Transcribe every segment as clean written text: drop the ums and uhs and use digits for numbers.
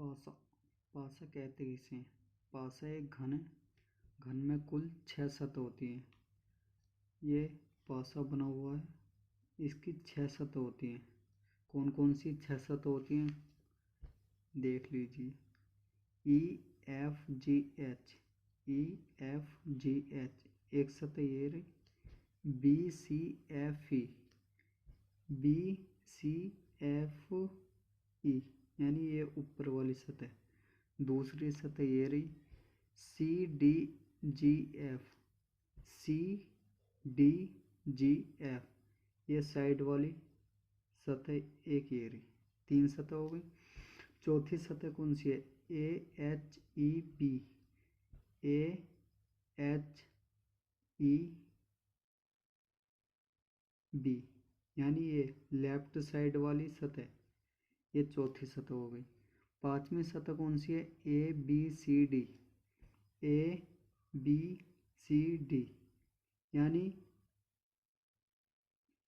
पासा पासा कहते हैं इसे। पासा एक घन है। घन में कुल 6 सतह होती हैं। ये पासा बना हुआ है, इसकी 6 सतह होती हैं। कौन कौन सी 6 सतह होती हैं देख लीजिए। EFGH, EFGH एक सतह ये रही। BCFE, BCFE यानी ये ऊपर वाली सतह। दूसरी सतह ये रही CDGF, CDGF ये साइड वाली सतह एक ये रही। 3 सतह हो गई। चौथी सतह कौन सी है? AHEB, AHEB यानी ये लेफ्ट साइड वाली सतह, ये चौथी सतह हो गई। पांचवी सतह कौन सी है? ABCD, ABCD यानी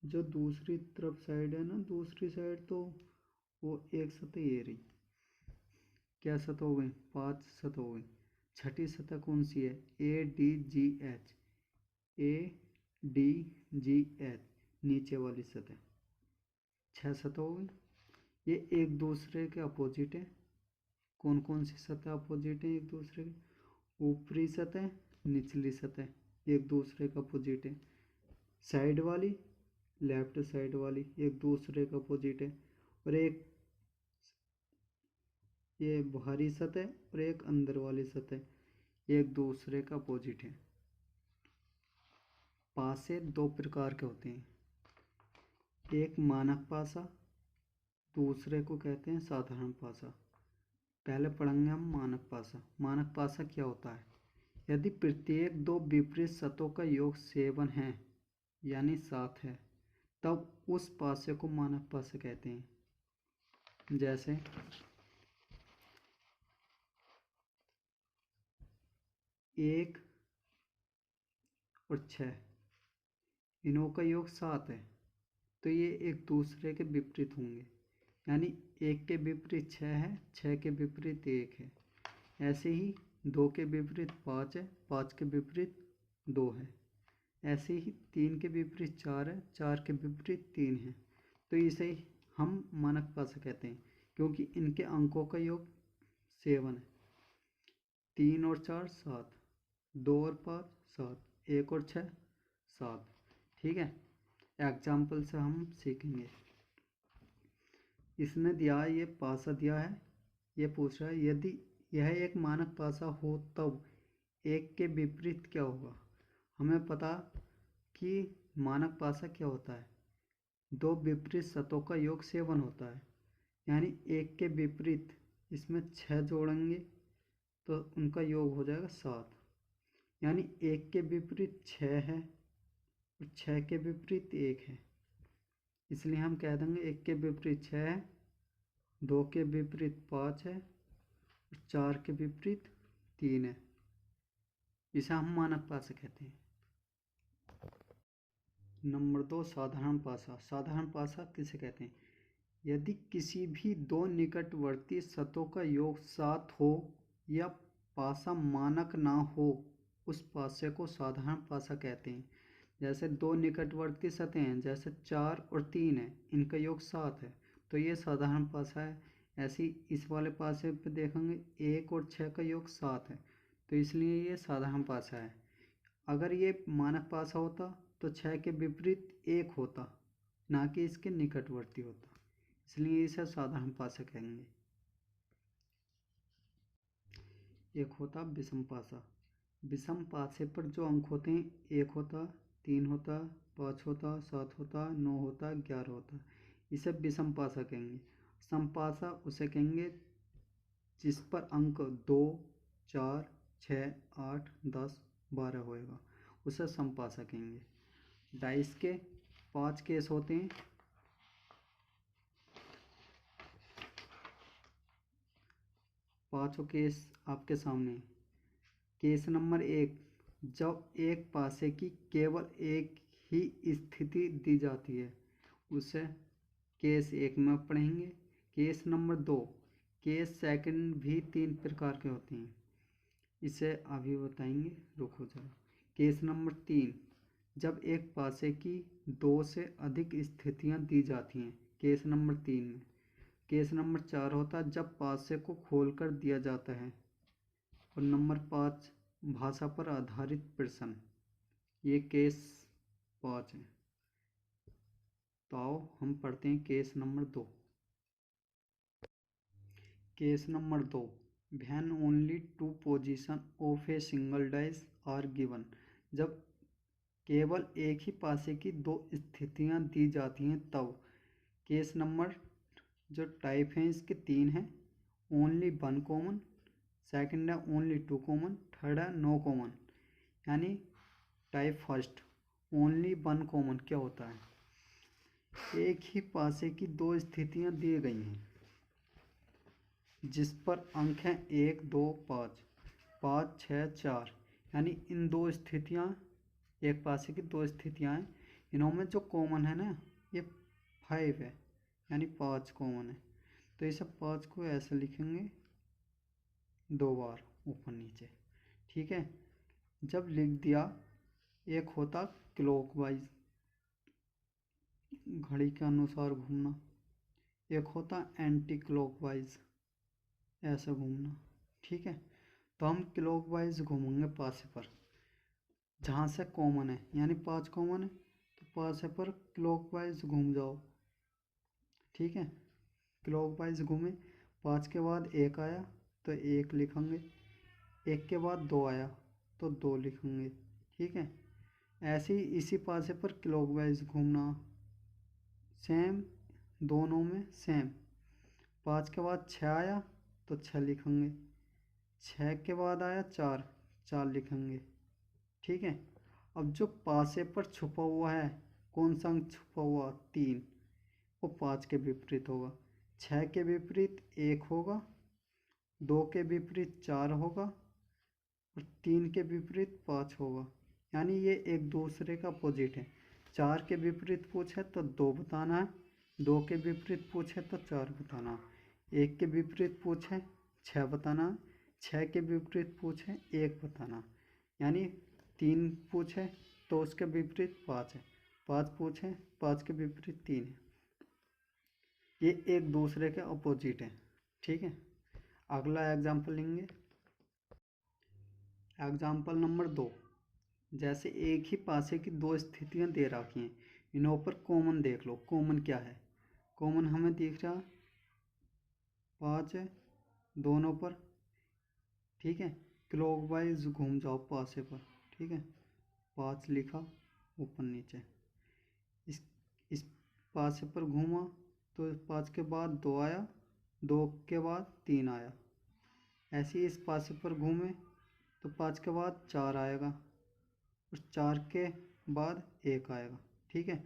जो दूसरी तरफ साइड है ना, दूसरी साइड तो वो एक सतह ये रही। क्या सतह हो गई? 5 सतह हो गई। छठी सतह कौन सी है? ADGH, ADGH नीचे वाली सतह। 6 सतह हो गई। ये एक दूसरे के अपोजिट है। कौन कौन सी सतह अपोजिट है एक दूसरे के? ऊपरी सतह, निचली सतह एक दूसरे का अपोजिट है। साइड वाली, लेफ्ट साइड वाली एक दूसरे का अपोजिट है। और एक ये बाहरी सतह और एक अंदर वाली सतह एक दूसरे का अपोजिट है। पासे दो प्रकार के होते हैं। एक मानक पासा, दूसरे को कहते हैं साधारण पासा। पहले पढ़ेंगे हम मानक पासा। मानक पासा क्या होता है? यदि प्रत्येक दो विपरीत सतहों का योग 7 है यानी 7 है, तब उस पासे को मानक पासा कहते हैं। जैसे 1 और 6 इनों का योग 7 है, तो ये एक दूसरे के विपरीत होंगे। यानी 1 के विपरीत 6 है, 6 के विपरीत 1 है। ऐसे ही 2 के विपरीत 5 है, 5 के विपरीत 2 है। ऐसे ही 3 के विपरीत 4 है, 4 के विपरीत 3 है। तो इसे हम मानक पासा कहते हैं, क्योंकि इनके अंकों का योग 7 है। 3 और 4 7, 2 और 5 7, 1 और 6 7। ठीक है, एग्जाम्पल से हम सीखेंगे। इसने दिया है, ये पासा दिया है, ये पूछ रहा है यदि यह एक मानक पासा हो तब 1 के विपरीत क्या होगा। हमें पता कि मानक पासा क्या होता है? दो विपरीत सतहों का योग 7 होता है। यानी 1 के विपरीत इसमें 6 जोड़ेंगे तो उनका योग हो जाएगा 7। यानी 1 के विपरीत 6 है और 6 के विपरीत 1 है। इसलिए हम कह देंगे 1 के विपरीत 6 है, 2 के विपरीत 5 है और 4 के विपरीत 3 है। इसे हम मानक पासा कहते हैं। नंबर 2 साधारण पासा। साधारण पासा किसे कहते हैं? यदि किसी भी दो निकटवर्ती सतहों का योग 7 हो या पासा मानक ना हो, उस पासे को साधारण पासा कहते हैं। जैसे दो निकटवर्ती सतह हैं, जैसे 4 और 3 है, इनका योग 7 है, तो ये साधारण पासा है। ऐसे ही इस वाले पासे पे देखेंगे 1 और 6 का योग 7 है, तो इसलिए ये साधारण पासा है। अगर ये मानक पासा होता तो 6 के विपरीत 1 होता, ना कि इसके निकटवर्ती होता, इसलिए इसे साधारण पासा कहेंगे। एक होता विषम पासा। विषम पासे पर जो अंक होते हैं 1 होता, 3 होता, 5 होता, 7 होता, 9 होता, 11 होता, इसे विषम पासा कहेंगे। समपासा उसे कहेंगे जिस पर अंक 2, 4, 6, 8, 10, 12 होएगा, उसे समपासा कहेंगे। डाइस के 5 केस होते हैं। पांचों केस आपके सामने। केस नंबर 1, जब एक पासे की केवल एक ही स्थिति दी जाती है, उसे केस 1 में पढ़ेंगे। केस नंबर 2, केस सेकंड भी 3 प्रकार के होते हैं, इसे अभी बताएंगे, रुको जरा। केस नंबर 3, जब एक पासे की 2 से अधिक स्थितियां दी जाती हैं, केस नंबर 3 में। केस नंबर 4 होता है जब पासे को खोलकर दिया जाता है। और नंबर 5, भाषा पर आधारित प्रश्न, ये केस 5 है। तो आओ हम पढ़ते हैं case number 2। Case number 2, when only 2 position of a single dice are given, जब केवल एक ही पासे की 2 स्थितियां दी जाती हैं तब। केस नंबर जो टाइप हैं इसके 3 हैं। ओनली 1 कॉमन, सेकंड है ओनली 2 कॉमन, थर्ड है नो कॉमन। यानी टाइप फर्स्ट, ओनली 1 कॉमन क्या होता है? एक ही पासे की 2 स्थितियां दी गई हैं जिस पर अंक हैं 1, 2, 5, 5, 6, 4। यानी इन 2 स्थितियां, एक पासे की 2 स्थितियां हैं, इनमें जो कॉमन है ना ये 5 है, यानी 5 कॉमन है। तो इसे 5 को ऐसे लिखेंगे 2 बार ऊपर नीचे, ठीक है। जब लिख दिया, एक होता क्लॉकवाइज, घड़ी के अनुसार घूमना, एक होता एंटी क्लॉकवाइज, ऐसा घूमना, ठीक है। तो हम क्लॉकवाइज घूमेंगे पासे पर, जहाँ से कॉमन है, यानी 5 कॉमन है तो पासे पर क्लॉकवाइज घूम जाओ, ठीक है। क्लॉकवाइज घूमे, 5 के बाद 1 आया तो 1 लिखेंगे, 1 के बाद 2 आया तो 2 लिखेंगे, ठीक है। ऐसे ही इसी पासे पर क्लॉकवाइज घूमना, सेम, दोनों में सेम। 5 के बाद 6 आया तो 6 लिखेंगे, 6 के बाद आया 4, 4 लिखेंगे, ठीक है। अब जो पासे पर छुपा हुआ है, कौन सा अंक छुपा हुआ? 3, वो 5 के विपरीत होगा। 6 के विपरीत 1 होगा, 2 के विपरीत 4 होगा और 3 के विपरीत 5 होगा। यानी ये एक दूसरे का अपोजिट है। 4 के विपरीत पूछे तो 2 बताना है, 2 के विपरीत पूछे तो 4 बताना है, 1 के विपरीत पूछे 6 बताना है, 6 के विपरीत पूछे 1 बताना। यानी 3 पूछे तो उसके विपरीत 5 है, 5 पूछे 5 के विपरीत 3 है। ये एक दूसरे के अपोजिट है, ठीक है। अगला एग्जाम्पल लेंगे, एग्जाम्पल नंबर 2। जैसे एक ही पासे की 2 स्थितियां दे रखी हैं, इनों पर कॉमन देख लो, कॉमन क्या है? कॉमन हमें दिख रहा 5 है दोनों पर, ठीक है। क्लॉकवाइज घूम जाओ पासे पर, ठीक है, 5 लिखा ऊपर नीचे। इस पासे पर घूमा तो 5 के बाद 2 आया, 2 के बाद 3 आया। ऐसे ही इस पासे पर घूमे तो 5 के बाद 4 आएगा और 4 के बाद 1 आएगा, ठीक है।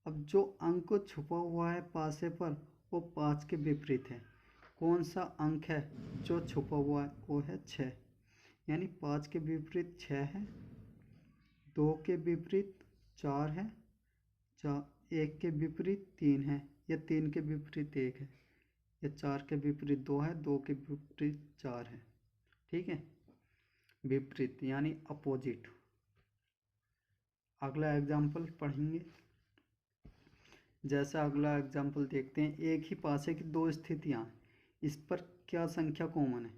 अब जो अंक छुपा हुआ है पासे पर वो 5 के विपरीत है। कौन सा अंक है जो छुपा हुआ है? वो है 6। यानी 5 के विपरीत 6 है, 2 के विपरीत 4 है, 1 के विपरीत 3 है, या 3 के विपरीत 1 है, या 4 के विपरीत 2 है, 2 के विपरीत 4 है, ठीक है। विपरीत यानी अपोजिट। अगला एग्जाम्पल पढ़ेंगे। जैसा अगला एग्जाम्पल देखते हैं, एक ही पासे की 2 स्थितियां, इस पर क्या संख्या कॉमन है?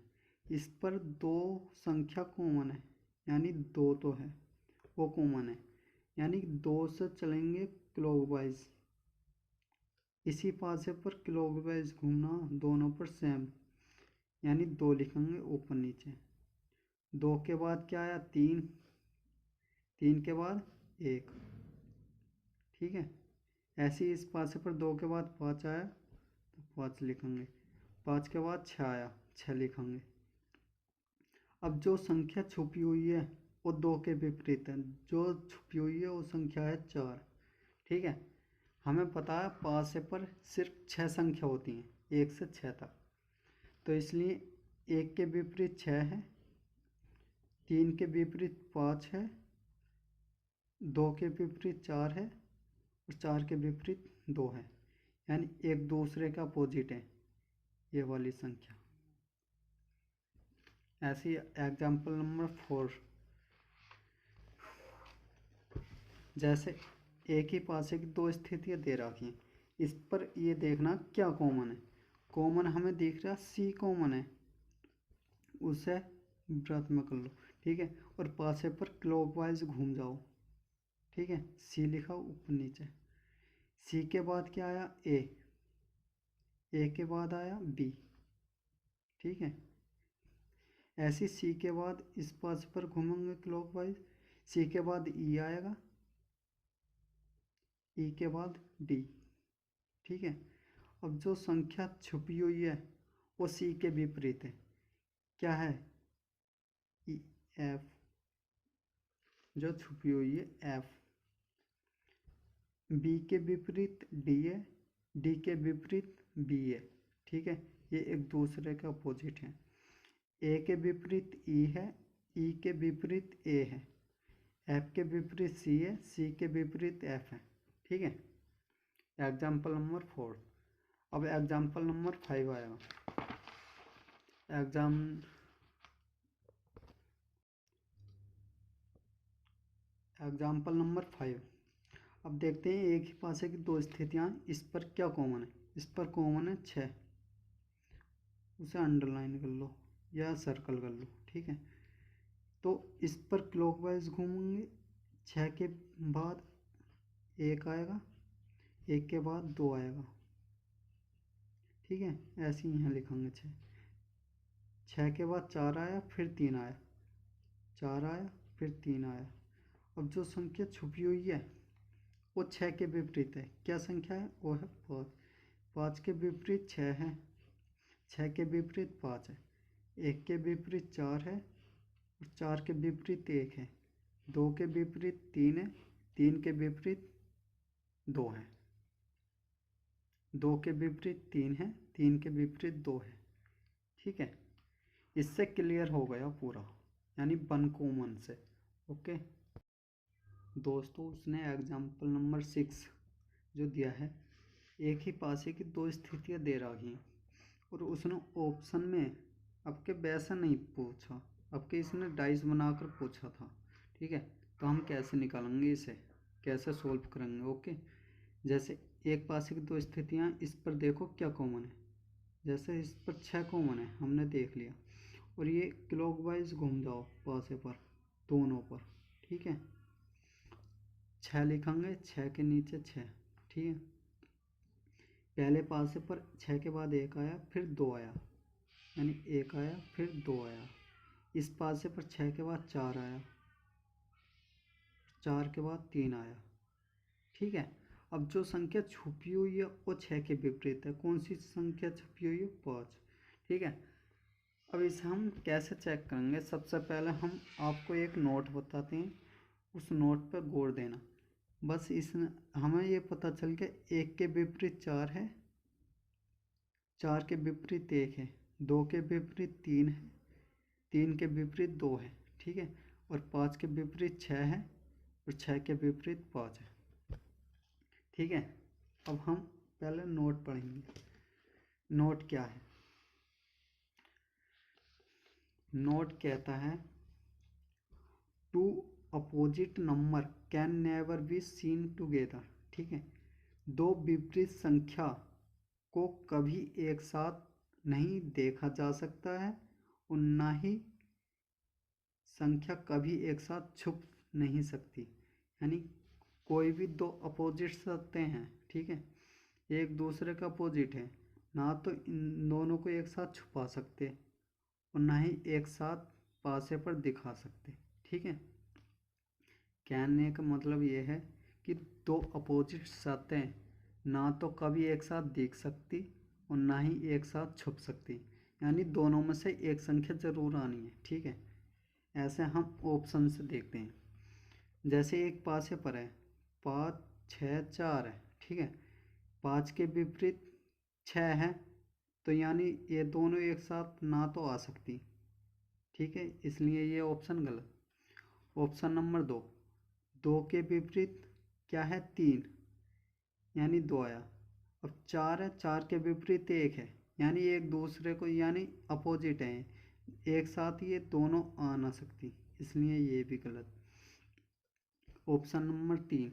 इस पर 2 संख्या कॉमन है, यानी 2 तो है, वो कॉमन है, यानी 2 से चलेंगे क्लॉकवाइज। इसी पासे पर क्लॉकवाइज घूमना, दोनों पर सेम, यानी 2 लिखेंगे ऊपर नीचे। 2 के बाद क्या आया? 3, 3 के बाद 1, ठीक है। ऐसे ही इस पासे पर 2 के बाद 5 आया तो 5 लिखेंगे, 5 के बाद 6 आया, 6 लिखेंगे। अब जो संख्या छुपी हुई है वो 2 के विपरीत है, जो छुपी हुई है वो संख्या है 4, ठीक है। हमें पता है पासे पर सिर्फ 6 संख्या होती हैं, 1 से 6 तक, तो इसलिए 1 के विपरीत 6 है, 3 के विपरीत 5 है, 2 के विपरीत 4 है और 4 के विपरीत 2 है। यानी एक दूसरे का अपोजिट है, ये वाली संख्या। ऐसी एग्जाम्पल नंबर 4, जैसे एक ही पासे की दो स्थितियाँ दे रखी हैं, इस पर ये देखना क्या कॉमन है। कॉमन हमें दिख रहा सी कॉमन है, उसे व्रत में कर लो, ठीक है। और पासे पर क्लॉकवाइज घूम जाओ, ठीक है। सी लिखा ऊपर नीचे, सी के बाद क्या आया ए के बाद आया बी, ठीक है। ऐसे सी के बाद इस पासे पर घूमेंगे क्लॉकवाइज, सी के बाद ई आएगा, ई के बाद डी, ठीक है। अब जो संख्या छुपी हुई है वो सी के विपरीत है, क्या है, ई एफ, जो छुपी हुई है एफ। बी के विपरीत डी है, डी के विपरीत बी है, ठीक है। ये एक दूसरे के अपोजिट है। ए के विपरीत ई है, ई के विपरीत ए है, एफ के विपरीत सी है, सी के विपरीत एफ है, ठीक है। Example number 4। अब एग्जाम्पल नंबर 5 आएगा। Example number 5। अब देखते हैं एक ही पासे की दो स्थितियाँ, इस पर क्या कॉमन है। इस पर कॉमन है 6, उसे अंडरलाइन कर लो या सर्कल कर लो, ठीक है। तो इस पर क्लॉकवाइज घूमेंगे, 6 के बाद एक आएगा, एक के बाद दो आएगा, ठीक है। ऐसे ही यहाँ लिखेंगे 6 के बाद 4 आया, फिर 3 आया, 4 आया, फिर 3 आया। अब जो संख्या छुपी हुई है वो 6 के विपरीत है, क्या संख्या है, वो है 5। 5 के विपरीत 6 है, 6 के विपरीत 5 है, 1 के विपरीत 4 है, और 4 के विपरीत 1 है, 2 के विपरीत 3 है, 3 के विपरीत 2 है, 2 के विपरीत 3 है, 3 के विपरीत 2 है, ठीक है। इससे क्लियर हो गया पूरा, यानी वन कॉमन से। ओके दोस्तों, उसने एग्जाम्पल नंबर 6 जो दिया है, एक ही पासे की दो स्थितियाँ दे रही हैं और उसने ऑप्शन में आपके वैसा नहीं पूछा, आपके इसने डाइस बनाकर पूछा था, ठीक है। तो हम कैसे निकालेंगे इसे, कैसे सोल्व करेंगे। ओके, जैसे एक पासे की दो स्थितियाँ, इस पर देखो क्या कॉमन है। जैसे इस पर 6 कॉमन है, हमने देख लिया, और ये क्लॉकवाइज घूम जाओ पासे पर दोनों पर, ठीक है। 6 लिखेंगे, 6 के नीचे 6, ठीक है। पहले पासे पर 6 के बाद एक आया, फिर 2 आया, यानी एक आया फिर 2 आया। इस पासे पर 6 के बाद 4 आया, 4 के बाद 3 आया, ठीक है। अब जो संख्या छुपी हुई है वो 6 के विपरीत है। कौन सी संख्या छुपी हुई है, 5, ठीक है। अब इसे हम कैसे चेक करेंगे। सबसे पहले हम आपको एक नोट बताते हैं, उस नोट पर गौर देना। बस इस हमें ये पता चल गया, 1 के विपरीत 4 है, 4 के विपरीत 1 है, 2 के विपरीत 3 है, 3 के विपरीत 2 है, ठीक है। और 5 के विपरीत 6 है, और 6 के विपरीत 5 है, ठीक है। अब हम पहले नोट पढ़ेंगे। नोट क्या है, नोट कहता है two opposite number can never be seen together, ठीक है। दो विपरीत संख्या को कभी एक साथ नहीं देखा जा सकता है, और ना ही संख्या कभी एक साथ छुप नहीं सकती। यानी कोई भी दो अपोजिट सत्ते हैं, ठीक है, एक दूसरे का अपोजिट है, ना तो इन दोनों को एक साथ छुपा सकते और ना ही एक साथ पासे पर दिखा सकते, ठीक है। कहने का मतलब ये है कि दो अपोजिट सत्तें ना तो कभी एक साथ दिख सकती और ना ही एक साथ छुप सकती, यानी दोनों में से एक संख्या जरूर आनी है, ठीक है। ऐसे हम ऑप्शन से देखते हैं। जैसे एक पासे पर है 5 6 4 है, ठीक है। 5 के विपरीत 6 है, तो यानी ये दोनों एक साथ ना तो आ सकती, ठीक है, इसलिए ये ऑप्शन गलत। ऑप्शन नंबर 2, 2 के विपरीत क्या है, 3, यानी 2 आया। अब 4 है, 4 के विपरीत 1 है, यानी एक दूसरे को, यानी अपोजिट है, एक साथ ये दोनों आ ना सकती, इसलिए ये भी गलत। ऑप्शन नंबर 3,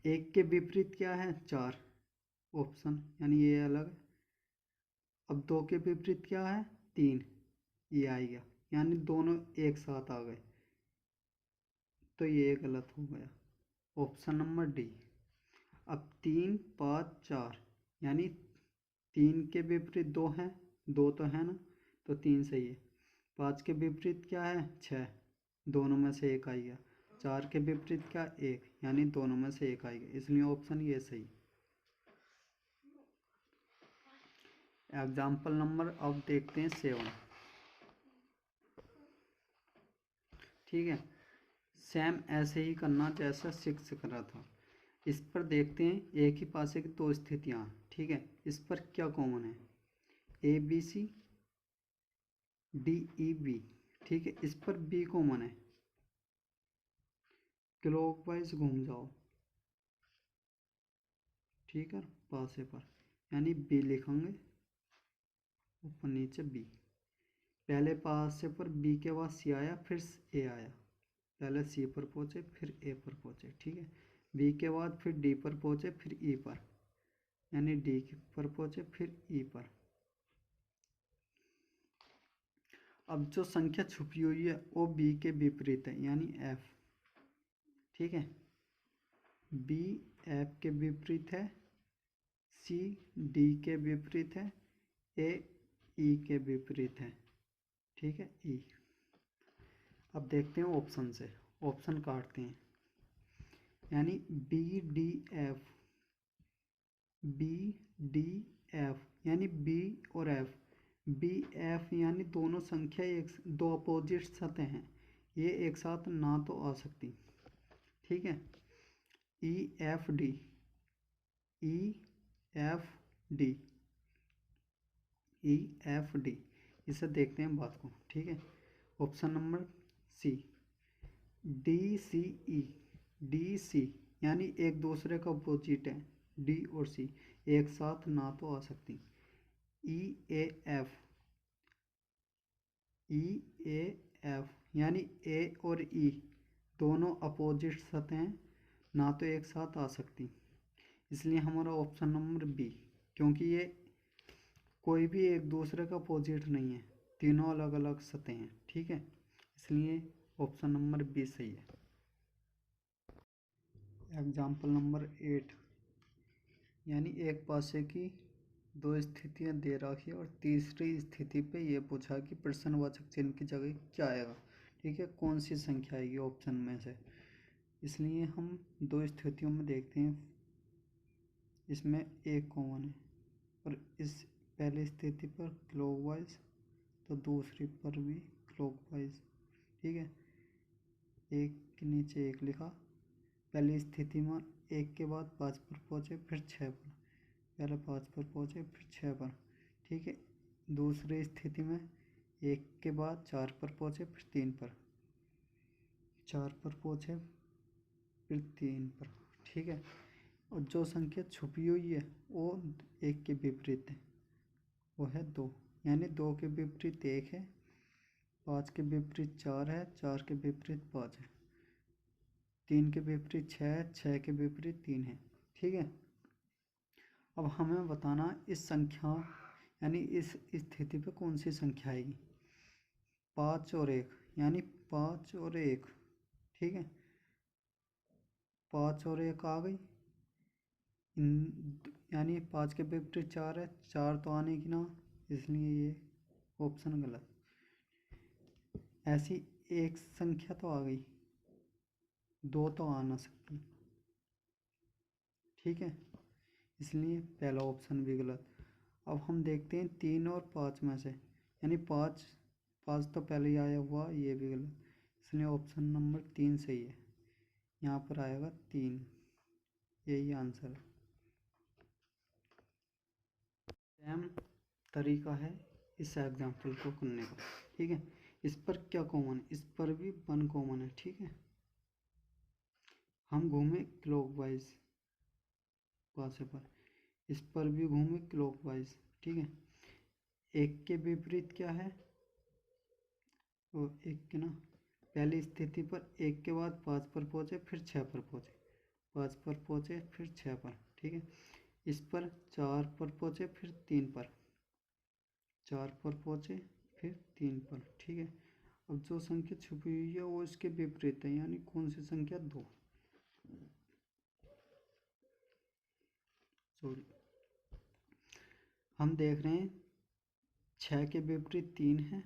एक के विपरीत क्या है, 4 ऑप्शन, यानी ये अलग है। अब 2 के विपरीत क्या है, 3, ये आ गया, यानी दोनों एक साथ आ गए, तो ये गलत हो गया। Option number D. अब 3 5 4, यानी 3 के विपरीत 2 है, 2 तो है ना, तो 3 सही है। 5 के विपरीत क्या है, 6, दोनों में से एक आएगा। 4 के विपरीत क्या, 1, यानी दोनों में से एक आएगा, इसलिए ऑप्शन ये सही। एग्जाम्पल नंबर अब देखते हैं 7। ठीक है, सेम ऐसे ही करना जैसा 6 करा था। इस पर देखते हैं एक ही पासे की 2 स्थितियाँ। ठीक है, इस पर क्या कॉमन है, A B C D E B. ठीक है, इस पर बी कॉमन है, क्लॉकवाइज घूम जाओ। ठीक है, पासे पर, यानी बी लिखेंगे, ऊपर नीचे बी। पहले पासे पर बी के बाद सी आया, फिर ए आया, पहले सी पर पहुँचे फिर ए पर पहुँचे। ठीक है, बी के बाद फिर डी पर पहुँचे फिर ई पर, यानी डी पर पहुँचे फिर ई पर। अब जो संख्या छुपी हुई है वो बी के विपरीत है, यानी एफ। ठीक है, बी एफ के विपरीत है, सी डी के विपरीत है, ए ई के विपरीत है। ठीक है, ई। अब देखते हैं ऑप्शन से, ऑप्शन काटते हैं, यानी B D F, B D F, यानी बी और एफ, बी एफ यानी दोनों संख्या एक, दो अपोजिट सतह हैं, ये एक साथ ना तो आ सकती। ठीक है, E F D, E F D, E F D, इसे देखते हैं बात को। ठीक है, option number C, D C E, D C, यानी एक दूसरे का अपोजिट है, डी और सी एक साथ ना तो आ सकती। ई A F, E A F, यानी ए और ई दोनों अपोजिट सतहें ना तो एक साथ आ सकती, इसलिए हमारा ऑप्शन नंबर बी, क्योंकि ये कोई भी एक दूसरे का अपोजिट नहीं है, तीनों अलग अलग सतह हैं। ठीक है, इसलिए ऑप्शन नंबर बी सही है। एग्जाम्पल नंबर 8, यानी एक पासे की 2 स्थितियां दे रखी है और तीसरी स्थिति पे ये पूछा कि प्रश्नवाचक चिन्ह की जगह क्या आएगा। ठीक है, कौन सी संख्या आएगी ऑप्शन में से, इसलिए हम 2 स्थितियों में देखते हैं, इसमें एक कॉमन है, और इस पहली स्थिति पर क्लॉकवाइज, तो दूसरी पर भी क्लॉकवाइज। ठीक है, एक के नीचे एक लिखा, पहली स्थिति में एक के बाद 5 पर पहुँचे फिर 6 पर, पहले 5 पर पहुँचे फिर 6 पर। ठीक है, दूसरी स्थिति में एक के बाद 4 पर पहुँचे फिर 3 पर, 4 पर पहुँचे फिर 3 पर। ठीक है, और जो संख्या छुपी हुई है वो एक के विपरीत है, वो है 2, यानी 2 के विपरीत 1 है, 5 के विपरीत 4 है, 4 के विपरीत 5 है, 3 के विपरीत 6 है, 6 के विपरीत 3 है। ठीक है, अब हमें बताना इस संख्या, यानी इस स्थिति पे कौन सी संख्या आएगी। 5 और 1, यानी 5 और 1। ठीक है, 5 और 1 आ गई, यानी 5 के विपरीत 4 है, 4 तो आने की ना, इसलिए ये ऑप्शन गलत। ऐसी एक संख्या तो आ गई, 2 तो आ ना सकती। ठीक है, इसलिए पहला ऑप्शन भी गलत। अब हम देखते हैं 3 और 5 में से, यानी 5, 5 तो पहले ही आया हुआ, ये भी गलत, इसलिए ऑप्शन नंबर 3 सही है, यहाँ पर आएगा 3, यही आंसर है। सेम तरीका है इस एग्जाम्पल को करने का। ठीक है, इस पर क्या कॉमन है, इस पर भी 1 कॉमन है। ठीक है, हम घूमे क्लॉकवाइज पासे पर, इस पर भी घूमे क्लॉकवाइज। ठीक है, एक के विपरीत क्या है, वो एक के ना, पहली स्थिति पर एक के बाद 5 पर पहुँचे, फिर 6 पर पहुँचे, 5 पर पहुँचे फिर 6 पर, ठीक है। इस पर 4 पर पहुँचे फिर 3 पर, 4 पर पहुँचे फिर 3 पर, ठीक है। अब जो संख्या छुपी हुई है वो इसके विपरीत है, यानी कौन सी संख्या, 2, सॉरी। हम देख रहे हैं 6 के विपरीत 3 है,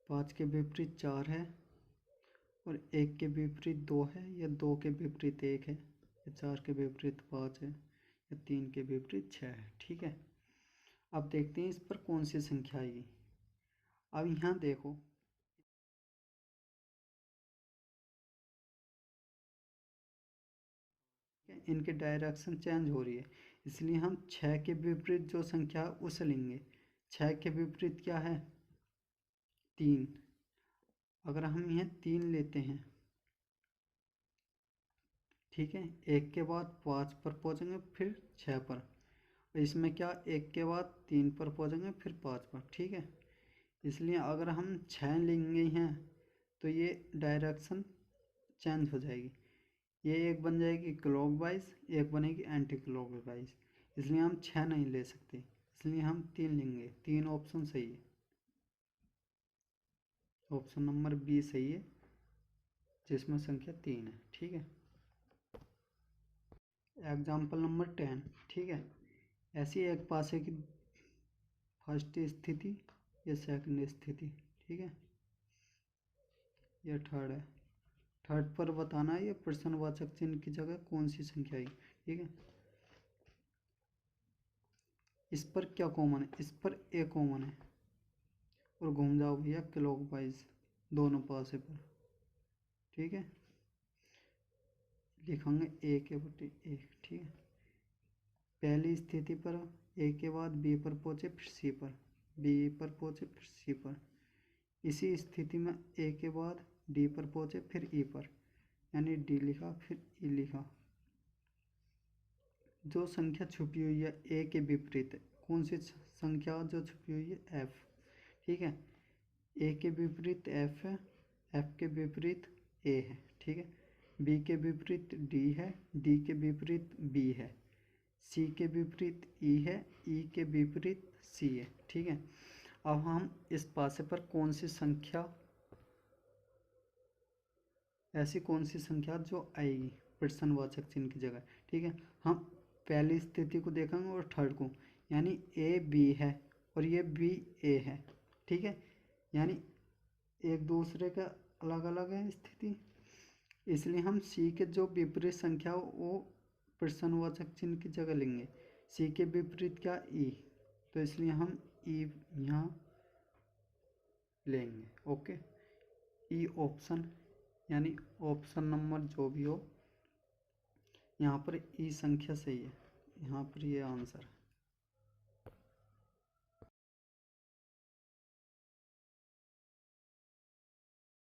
5 के विपरीत 4 है, और 1 के विपरीत 2 है, या 2 के विपरीत 1 है, या 4 के विपरीत 5 है, या 3 के विपरीत 6 है, ठीक है। अब देखते हैं इस पर कौन सी संख्या आएगी। अब यहाँ देखो, इनके डायरेक्शन चेंज हो रही है, इसलिए हम 6 के विपरीत जो संख्या है उसे लेंगे। 6 के विपरीत क्या है, 3। अगर हम यहाँ 3 लेते हैं, ठीक है, 1 के बाद 5 पर पहुँचेंगे फिर 6 पर, इसमें क्या 1 के बाद 3 पर पहुँचेंगे फिर 5 पर, ठीक है। इसलिए अगर हम 6 लेंगे हैं तो ये डायरेक्शन चेंज हो जाएगी, ये एक बन जाएगी क्लॉकवाइज, एक बनेगी एंटी क्लॉकवाइज, इसलिए हम 6 नहीं ले सकते, इसलिए हम 3 लेंगे। 3 ऑप्शन सही है, ऑप्शन नंबर बी सही है, जिसमें संख्या 3 है, ठीक है। एग्जाम्पल नंबर 10, ठीक है। ऐसी एक पासे की फर्स्ट स्थिति, या सेकंड स्थिति, ठीक है, या थर्ड है। थर्ड पर बताना है ये प्रश्नवाचक चिन्ह की जगह कौन सी संख्या आई, ठीक है। इस पर क्या कॉमन है, इस पर ए कॉमन है, और घूम जाओ भैया क्लॉकवाइज दोनों पासे पर, ठीक है। लिखेंगे ए के बटे एक, ठीक है। पहली स्थिति पर ए के बाद बी पर पहुँचे फिर सी पर, बी पर पहुँचे फिर सी पर। इसी स्थिति में ए के बाद डी पर पहुँचे फिर ई पर, यानी डी लिखा फिर ई लिखा। जो संख्या छुपी हुई है ए के विपरीत है, कौन सी संख्या जो छुपी हुई है, एफ, ठीक है। ए के विपरीत एफ है, एफ के विपरीत ए है, ठीक है। बी के विपरीत डी है, डी के विपरीत बी है, सी के विपरीत ई है, ई के विपरीत सी है, ठीक है। अब हम इस पासे पर कौन सी संख्या, ऐसी कौन सी संख्या जो आएगी प्रश्नवाचक चिन्ह की जगह, ठीक है। हम पहली स्थिति को देखेंगे और थर्ड को, यानी ए बी है और ये बी ए है, ठीक है, यानी एक दूसरे का अलग अलग है स्थिति, इसलिए हम सी के जो विपरीत संख्या हो वो प्रश्नवाचक चिन्ह की जगह लेंगे। सी के विपरीत क्या, ई, तो इसलिए हम ई यहाँ लेंगे, ओके। ई ऑप्शन, यानी ऑप्शन नंबर जो भी हो, यहाँ पर ई संख्या सही है, यहाँ पर ये आंसर है।